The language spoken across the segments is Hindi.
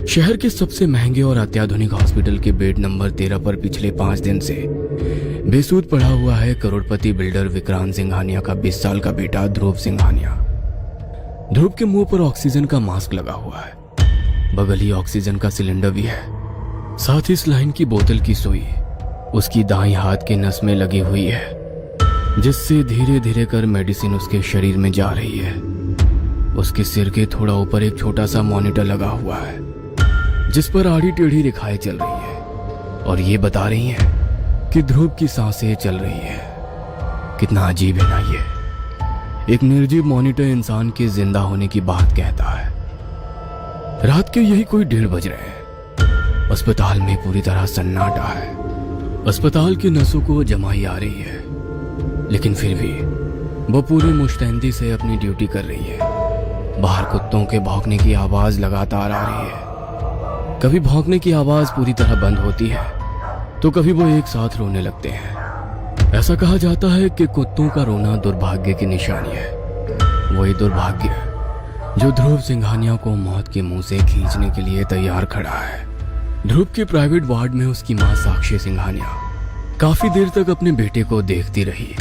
शहर के सबसे महंगे और अत्याधुनिक हॉस्पिटल के बेड नंबर 13 पर पिछले 5 दिन से बेसुध पड़ा हुआ है करोड़पति बिल्डर विक्रांत सिंघानिया का 20 साल का बेटा ध्रुव सिंघानिया। ध्रुव के मुंह पर ऑक्सीजन का मास्क लगा हुआ है, बगल ही ऑक्सीजन का सिलेंडर भी है, साथ ही स्लाइन की बोतल की सुई उसकी दाईं हाथ के नस में लगी हुई है, जिससे धीरे धीरे कर मेडिसिन उसके शरीर में जा रही है। उसके सिर के थोड़ा ऊपर एक छोटा सा मॉनिटर लगा हुआ है, जिस पर आड़ी टेढ़ी रेखाएं चल रही है और ये बता रही हैं कि ध्रुव की सांसें चल रही है। कितना अजीब है ना ये। एक निर्जीव मॉनिटर इंसान के जिंदा होने की बात कहता है। रात के यही कोई 1:30 बज रहे हैं। अस्पताल में पूरी तरह सन्नाटा है। अस्पताल की नसों को जमाई आ रही है, लेकिन फिर भी वो पूरी मुस्तैदी से अपनी ड्यूटी कर रही है। बाहर कुत्तों के भौंकने की आवाज लगातार आ रही है। कभी भौंकने की आवाज पूरी तरह बंद होती है तो कभी वो एक साथ रोने लगते हैं। ऐसा कहा जाता है कि कुत्तों का रोना दुर्भाग्य की निशानी है। वही दुर्भाग्य जो ध्रुव सिंघानिया को मौत के मुंह से खींचने के लिए तैयार खड़ा है। ध्रुव के प्राइवेट वार्ड में उसकी मां साक्षी सिंघानिया काफी देर तक अपने बेटे को देखती रही।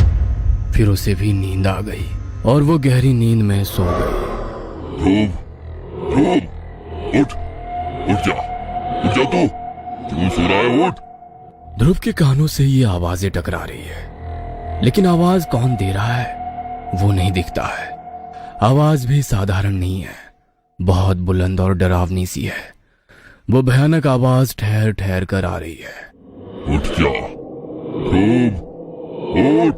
फिर उसे भी नींद आ गई और वो गहरी नींद में सो गई। ध्रुव, उठ जा तू, क्यों सो रहा है? उठ। ध्रुव के कानों से ये आवाजें टकरा रही है, लेकिन आवाज कौन दे रहा है वो नहीं दिखता है। आवाज भी साधारण नहीं है, बहुत बुलंद और डरावनी सी है। वो भयानक आवाज ठहर ठहर कर आ रही है। उठ जा ध्रुव, उठ।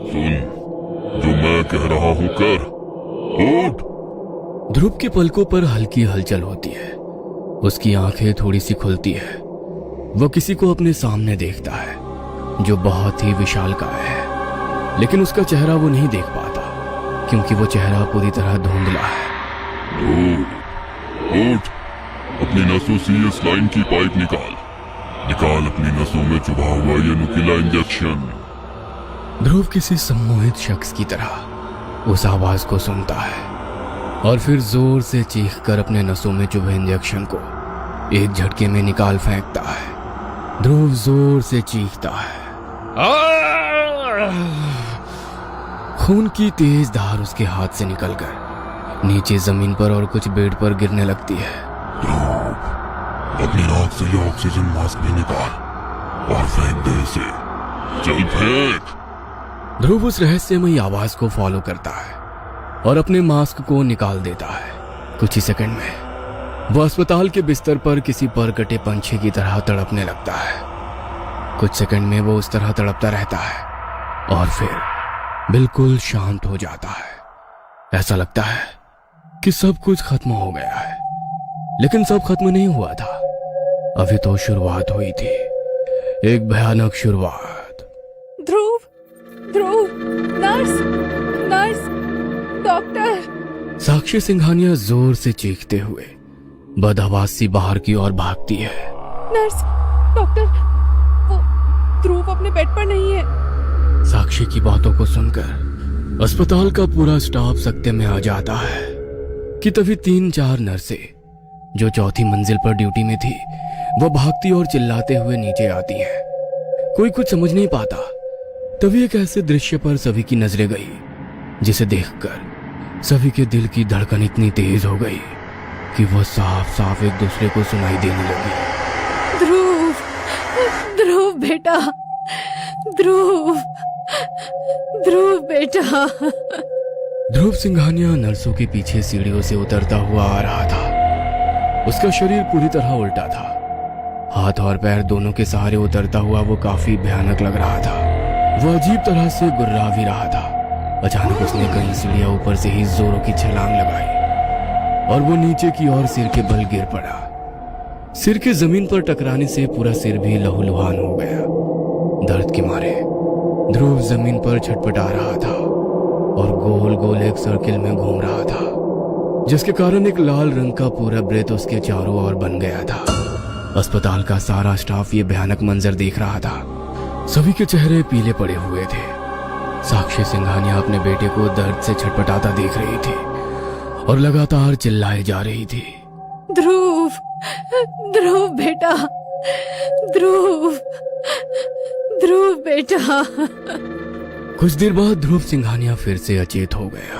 सुन जो मैं कह रहा हूं कर। उठ। ध्रुव के पलकों पर हल्की हलचल होती है। उसकी आंखें थोड़ी सी खुलती है। वो किसी को अपने सामने देखता है जो बहुत ही विशालकाय है, लेकिन उसका चेहरा वो नहीं देख पाता क्योंकि वो चेहरा पूरी तरह धुंधला है। उठ, अपनी नसों से ये स्लाइन की पाइप निकाल अपनी नसों में चुभा हुआ ये नुकीला इंजेक्शन। ध्रुव किसी सम्मोहित शख्स की तरह उस आवाज को सुनता है और फिर जोर से चीख कर अपने नसों में चुभे इंजेक्शन को एक झटके में निकाल फेंकता है। ध्रुव जोर से चीखता है। खून की तेज धार उसके हाथ से निकलकर नीचे जमीन पर और कुछ बेड पर गिरने लगती है। ध्रुव, अपनी नाक से ये ऑक्सीजन मास्क भी निकाल और फेंक दे इसे। चल फेंक। ध्रुव उस रहस्यमयी आवाज को फॉलो करता है और अपने मास्क को निकाल देता है। कुछ ही सेकंड में वो अस्पताल के बिस्तर पर किसी परकटे पंछी की तरह तड़पने लगता है। कुछ सेकंड में वो उस तरह तड़पता रहता है और फिर बिल्कुल शांत हो जाता है। ऐसा लगता है कि सब कुछ खत्म हो गया है, लेकिन सब खत्म नहीं हुआ था। अभी तो शुरुआत हुई थी, एक भयानक शुरुआत। ध्रुव, नर्स, डॉक्टर। साक्षी सिंघानिया जोर से चीखते हुए बदहवास सी बाहर की ओर भागती है। नर्स, डॉक्टर, वो ध्रुव अपने बेड पर नहीं है। साक्षी की बातों को सुनकर अस्पताल का पूरा स्टाफ सकते में आ जाता है कि तभी 3-4 नर्सें जो चौथी मंजिल पर ड्यूटी में थी वो भागती और चिल्लाते हुए नीचे आती हैं। कोई कुछ समझ नहीं पाता। तभी एक ऐसे दृश्य पर सभी की नजरें गई जिसे देखकर सभी के दिल की धड़कन इतनी तेज हो गई कि वो साफ साफ एक दूसरे को सुनाई देने लगी। ध्रुव बेटा, ध्रुव बेटा। ध्रुव सिंघानिया नर्सों के पीछे सीढ़ियों से उतरता हुआ आ रहा था। उसका शरीर पूरी तरह उल्टा था। हाथ और पैर दोनों के सहारे उतरता हुआ वो काफी भयानक लग रहा था। वो अजीब तरह से गुर्रा भी रहा था। अचानक उसने कई सीढ़ियां ऊपर से ही जोरों की छलांग लगाई और वो नीचे की ओर सिर के बल गिर पड़ा। सिर के जमीन पर टकराने से पूरा सिर भी लहूलुहान हो गया। दर्द के मारे ध्रुव जमीन पर छटपटा रहा था और गोल गोल एक सर्किल में घूम रहा था, जिसके कारण एक लाल रंग का पूरा वृत्त उसके चारों ओर बन गया था। अस्पताल का सारा स्टाफ ये भयानक मंजर देख रहा था। सभी के चेहरे पीले पड़े हुए थे। साक्षी सिंघानिया अपने बेटे को दर्द से छटपटाता देख रही थी और लगातार चिल्लाए जा रही थी। ध्रुव, ध्रुव बेटा, ध्रुव, ध्रुव बेटा। कुछ देर बाद ध्रुव सिंघानिया फिर से अचेत हो गया।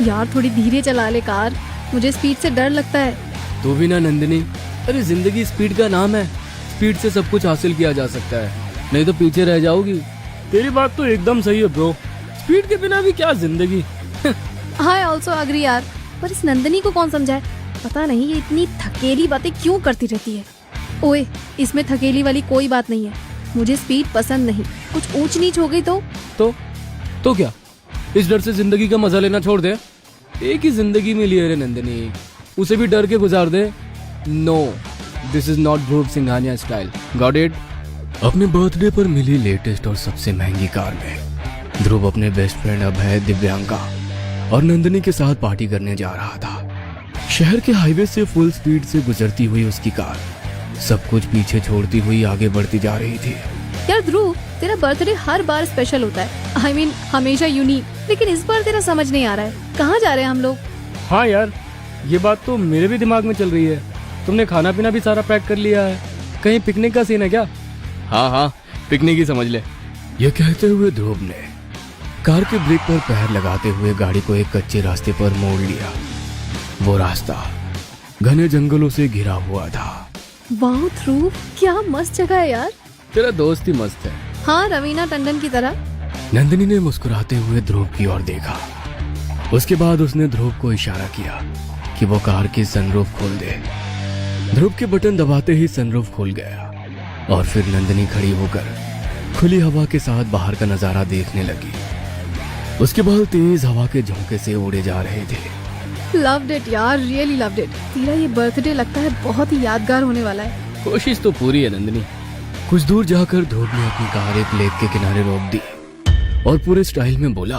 यार थोड़ी धीरे चला ले कार, मुझे स्पीड से डर लगता है। तो भी ना नंदिनी, अरे जिंदगी स्पीड का नाम है। स्पीड से सब कुछ हासिल किया जा सकता है, नहीं तो पीछे रह जाओगी। तेरी बात तो एकदम सही है ब्रो, स्पीड के बिना भी क्या जिंदगी। आई ऑल्सो अग्री यार, पर इस नंदिनी को कौन समझाए। पता नहीं ये इतनी थकेली बातें क्यों करती रहती है। ओए, इसमें थकेली वाली कोई बात नहीं है। मुझे स्पीड पसंद नहीं। कुछ ऊंच नीच हो गई तो क्या, इस डर से जिंदगी का मजा लेना छोड़ दे। एक ही जिंदगी में लिए रे नंदिनी, उसे भी डर के गुजार दे। No, this is not Dhruv Singhania style. Got it? अपने बर्थडे पर मिली लेटेस्ट और सबसे महंगी कार में ध्रुव अपने बेस्ट फ्रेंड अभय, दिव्यांका और नंदिनी के साथ पार्टी करने जा रहा था। शहर के हाईवे से फुल स्पीड से गुजरती हुई उसकी कार सब कुछ पीछे छोड़ती हुई आगे बढ़ती जा रही थी। यार ध्रुव, तेरा बर्थडे हर बार स्पेशल होता है। I mean, हमेशा यूनिक, लेकिन इस बार तेरा समझ नहीं आ रहा है। कहाँ जा रहे हैं हम लोग? हाँ यार, ये बात तो मेरे भी दिमाग में चल रही है। तुमने खाना पीना भी सारा पैक कर लिया है? कहीं पिकनिक का सीन है क्या? हाँ, पिकनिक ही समझ ले। ये कहते हुए ध्रुव ने कार के ब्रेक पर पैर लगाते हुए गाड़ी को एक कच्चे रास्ते पर मोड़ लिया। वो रास्ता घने जंगलों से घिरा हुआ था। वाह ध्रुव, क्या मस्त जगह है यार। तेरा दोस्त ही मस्त है। हाँ, रवीना टंडन की तरह। नंदिनी ने मुस्कुराते हुए ध्रुव की ओर देखा। उसके बाद उसने ध्रुव को इशारा किया कि वो कार की सनरूफ खोल दे। ध्रुव के बटन दबाते ही सनरूफ खुल गया और फिर नंदिनी खड़ी होकर खुली हवा के साथ बाहर का नजारा देखने लगी। उसके बाल तेज हवा के झोंके से उड़े जा रहे थे। लव्ड इट यार, रियली लव्ड इट। तेरा ये बर्थडे लगता है बहुत ही यादगार होने वाला है। कोशिश तो पूरी है नंदिनी। कुछ दूर जाकर ध्रुव ने अपनी कार एक लेक के किनारे रोक दी और पूरे स्टाइल में बोला,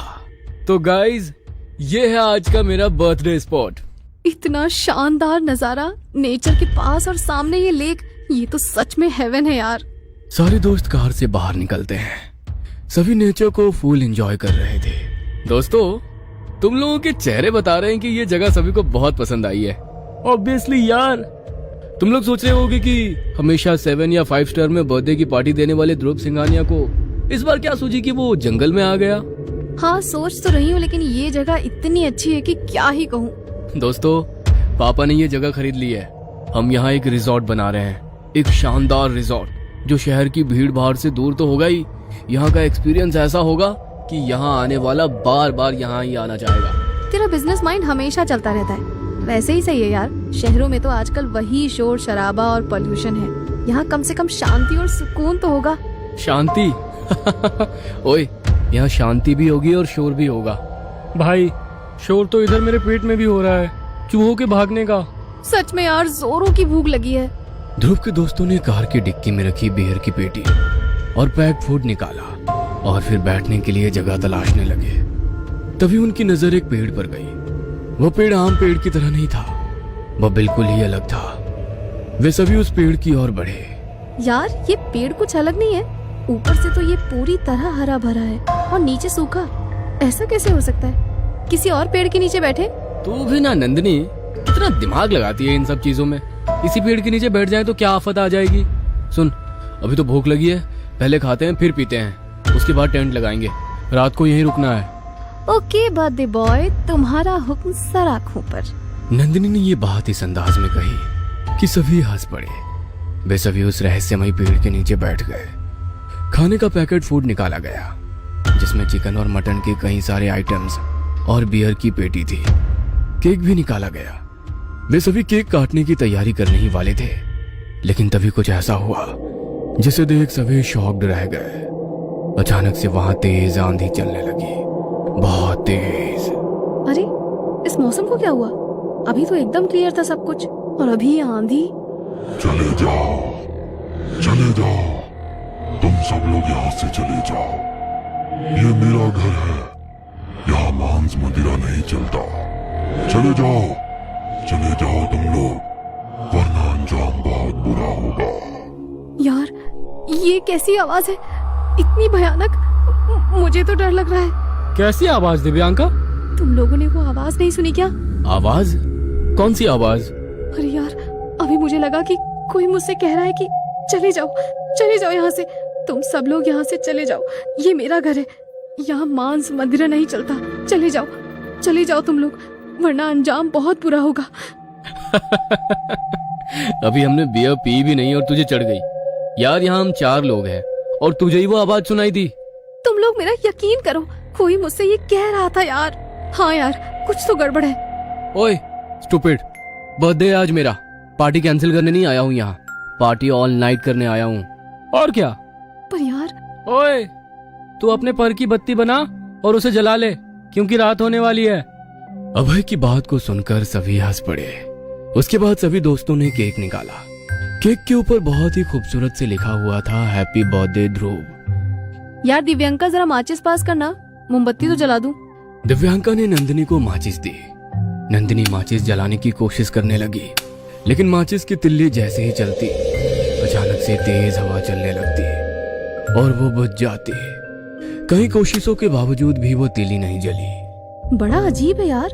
तो गाइज, ये है आज का मेरा बर्थडे स्पॉट। इतना शानदार नजारा, नेचर के पास और सामने ये लेक, ये तो सच में हेवन है यार। सारे दोस्त कार से बाहर निकलते हैं। सभी नेचर को फुल एंजॉय कर रहे थे। दोस्तों, तुम लोगों के चेहरे बता रहे हैं कि ये जगह सभी को बहुत पसंद आई है। ऑब्वियसली यार। तुम लोग सोच रहे होगे कि हमेशा 7 या 5 स्टार में बर्थडे की पार्टी देने वाले ध्रुव सिंघानिया को इस बार क्या सूझी कि वो जंगल में आ गया। हाँ, सोच तो रही हूँ, लेकिन ये जगह इतनी अच्छी है कि क्या ही कहूँ। दोस्तों, पापा ने ये जगह खरीद ली है। हम यहाँ एक रिजॉर्ट बना रहे हैं, एक शानदार रिजॉर्ट जो शहर की भीड़ भाड़ से दूर तो होगा ही, यहाँ का एक्सपीरियंस ऐसा होगा कि यहाँ आने वाला बार बार यहाँ ही आना चाहेगा। तेरा बिजनेस माइंड हमेशा चलता रहता है। वैसे ही सही है यार, शहरों में तो आजकल वही शोर शराबा और पोल्यूशन है। यहाँ कम से कम शांति और सुकून तो होगा। शांति? ओए, यहाँ शांति भी होगी और शोर भी होगा। भाई, शोर तो इधर मेरे पेट में भी हो रहा है, चूहों के भागने का। सच में यार, जोरों की भूख लगी है। ध्रुव के दोस्तों ने कार की डिक्की में रखी बियर की पेटी और पैक फूड निकाला और फिर बैठने के लिए जगह तलाशने लगे। तभी उनकी नजर एक पेड़ पर गई। वो पेड़ आम पेड़ की तरह नहीं था, वह बिल्कुल ही अलग था। वे सभी उस पेड़ की ओर बढ़े। यार, ये पेड़ कुछ अलग नहीं है। ऊपर से तो ये पूरी तरह हरा भरा है और नीचे सूखा। ऐसा कैसे हो सकता है? किसी और पेड़ के नीचे बैठे? तू भी ना नंदिनी, कितना दिमाग लगाती है इन सब चीजों में। इसी पेड़ के नीचे बैठ जाए तो क्या आफत आ जाएगी। सुन, अभी तो भूख लगी है, पहले खाते हैं फिर पीते हैं, उसके बाद टेंट लगाएंगे। रात को यहीं रुकना है। ओके बर्थडे बॉय, तुम्हारा हुक्म सर आँखों पर। नंदिनी ने ये बात इस अंदाज में कही कि सभी हंस पड़े। वे सभी उस रहस्यमयी पेड़ के नीचे बैठ गए। खाने का पैकेट फूड निकाला गया जिसमें चिकन और मटन के कई सारे आइटम्स और बियर की पेटी थी। केक भी निकाला गया। वे सभी केक काटने की तैयारी करने ही वाले थे, लेकिन तभी कुछ ऐसा हुआ जिसे देख सभी शॉक्ड रह गए। अचानक से वहां तेज आंधी चलने लगी, बहुत तेज। अरे, इस मौसम को क्या हुआ? अभी तो एकदम क्लियर था सब कुछ, और अभी ये आंधी। चले जाओ, चले जाओ, तुम सब लोग यहाँ से चले जाओ। ये मेरा घर है, यहाँ मांस मदिरा नहीं चलता। चले जाओ, चले जाओ तुम लोग, वरना अंजाम बहुत बुरा होगा। यार, ये कैसी आवाज है? इतनी भयानक। मुझे तो डर लग रहा है। कैसी आवाज दिव्यांका? तुम लोगों ने वो आवाज नहीं सुनी क्या? आवाज? कौन सी आवाज? अरे यार, अभी मुझे लगा कि कोई मुझसे कह रहा है कि चले जाओ यहाँ से, तुम सब लोग यहाँ से चले जाओ, ये मेरा घर है, यहाँ मांस मदिरा नहीं चलता, चले जाओ तुम लोग, वरना अंजाम बहुत बुरा होगा। अभी हमने बियर पी भी नहीं और तुझे चढ़ गई। यार यहाँ हम 4 लोग हैं और तुझे ही वो आवाज सुनाई दी। तुम लोग मेरा यकीन करो, कोई मुझसे ये कह रहा था यार। हाँ यार, कुछ तो गड़बड़ है। ओए स्टूपिड, बर्थडे है आज मेरा, पार्टी कैंसिल करने नहीं आया हूँ यहाँ, पार्टी ऑल नाइट करने आया हूँ। और क्या? पर यार, ओए, तू अपने पर की बत्ती बना और उसे जला ले, क्योंकि रात होने वाली है। अभय की बात को सुनकर सभी हंस पड़े। उसके बाद सभी दोस्तों ने केक निकाला। केक के ऊपर बहुत ही खूबसूरत से लिखा हुआ था हैप्पी बर्थडे ध्रुव। यार दिव्यांका जरा माचिस पास करना, मोमबत्ती तो जला दूं। दिव्यांका ने नंदिनी को माचिस दी। नंदिनी माचिस जलाने की कोशिश करने लगी, लेकिन माचिस की तिल्ली जैसे ही चलती, अचानक से तेज हवा चलने लगती और वो बुझ जाती। कई कोशिशों के बावजूद भी वो तीली नहीं जली। बड़ा अजीब है यार,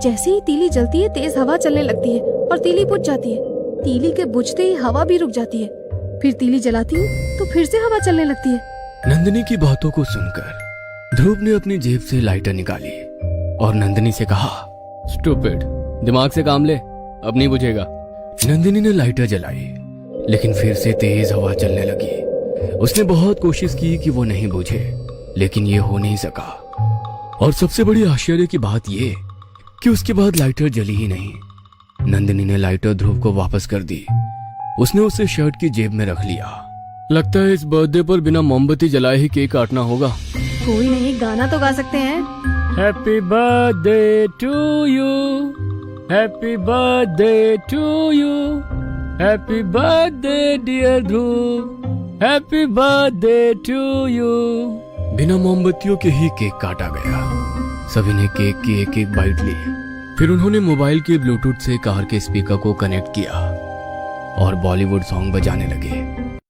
जैसे ही तीली जलती है तेज हवा चलने लगती है और तीली बुझ जाती है। तीली के बुझते ही हवा भी रुक जाती है, फिर तीली जलाती हूँ तो फिर से हवा चलने लगती है। नंदिनी की बातों को सुनकर ध्रुव ने अपनी जेब से लाइटर निकाली और नंदिनी से कहा, स्टूपिड, दिमाग से काम ले, अब नहीं बुझेगा। नंदिनी ने लाइटर जलाई, लेकिन फिर से तेज हवा चलने लगी। उसने बहुत कोशिश की कि वो नहीं बुझे, लेकिन ये हो नहीं सका। और सबसे बड़ी आश्चर्य की बात ये कि उसके बाद लाइटर जली ही नहीं। नंदिनी ने लाइटर ध्रुव को वापस कर दी। उसने उसे शर्ट की जेब में रख लिया। लगता है इस बर्थडे पर बिना मोमबत्ती जलाए ही केक काटना होगा। कोई नहीं, गाना तो गा सकते हैं। Happy birthday to you, happy birthday to you, happy birthday dear Dhruv, happy birthday to you. बिना मोमबत्तियों के ही केक काटा गया। सभी ने केक की एक एक बाइट ली। फिर उन्होंने मोबाइल के ब्लूटूथ से कार के स्पीकर को कनेक्ट किया और बॉलीवुड सॉन्ग बजाने लगे।